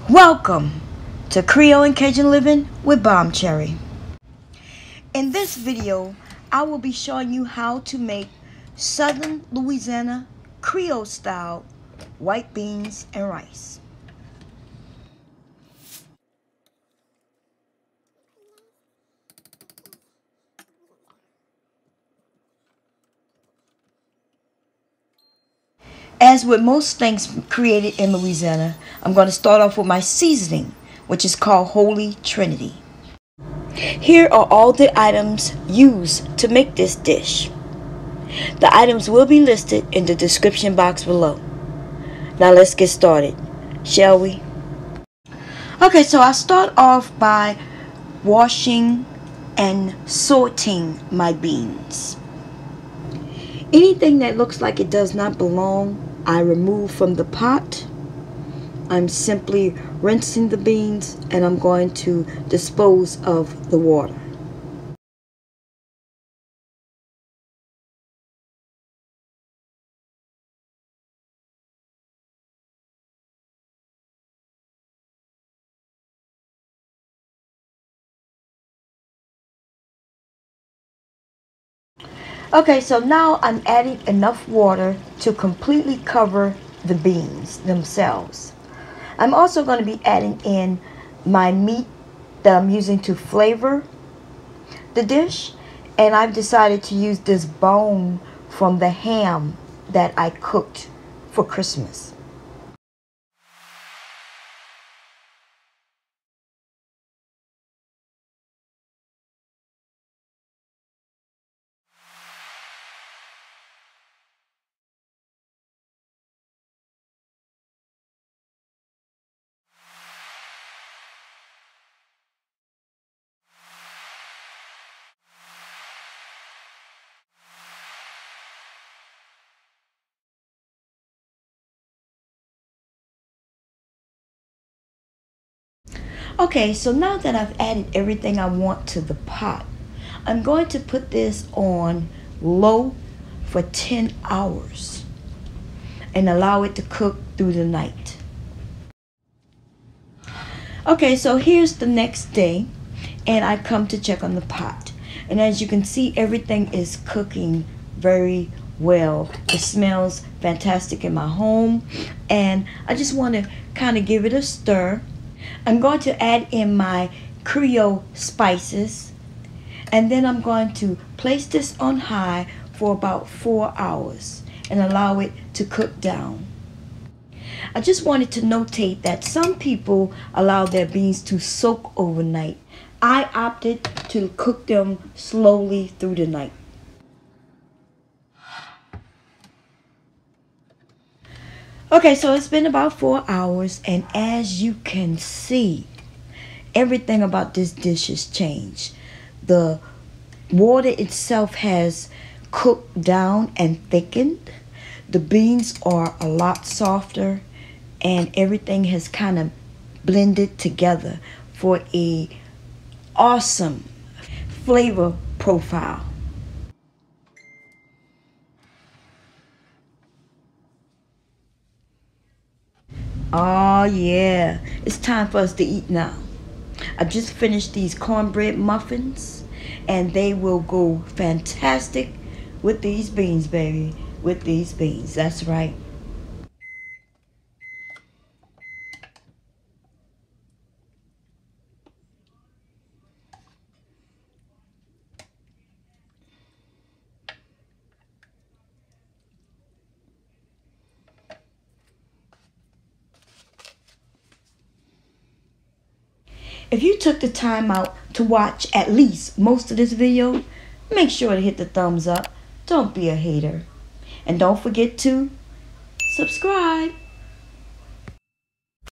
Welcome to Creole and Cajun Living with Bomb Cherry. In this video, I will be showing you how to make Southern Louisiana Creole style white beans and rice. As with most things created in Louisiana, I'm going to start off with my seasoning, which is called Holy Trinity. Here are all the items used to make this dish. The items will be listed in the description box below. Now let's get started, shall we? Okay, so I'll start off by washing and sorting my beans. Anything that looks like it does not belong, I remove from the pot. I'm simply rinsing the beans and I'm going to dispose of the water. Okay, so now I'm adding enough water to completely cover the beans themselves. I'm also going to be adding in my meat that I'm using to flavor the dish, and I've decided to use this bone from the ham that I cooked for Christmas. Okay, so now that I've added everything I want to the pot, I'm going to put this on low for 10 hours and allow it to cook through the night. Okay, so here's the next day and I come to check on the pot. And as you can see, everything is cooking very well. It smells fantastic in my home and I just want to kind of give it a stir. I'm going to add in my Creole spices and then I'm going to place this on high for about 4 hours and allow it to cook down. I just wanted to notate that some people allow their beans to soak overnight. I opted to cook them slowly through the night. Okay, so it's been about 4 hours and as you can see, everything about this dish has changed. The water itself has cooked down and thickened. The beans are a lot softer and everything has kind of blended together for a awesome flavor profile. Oh yeah, it's time for us to eat now. I just finished these cornbread muffins and they will go fantastic with these beans, baby. With these beans, that's right. If you took the time out to watch at least most of this video, make sure to hit the thumbs up. Don't be a hater. And don't forget to subscribe.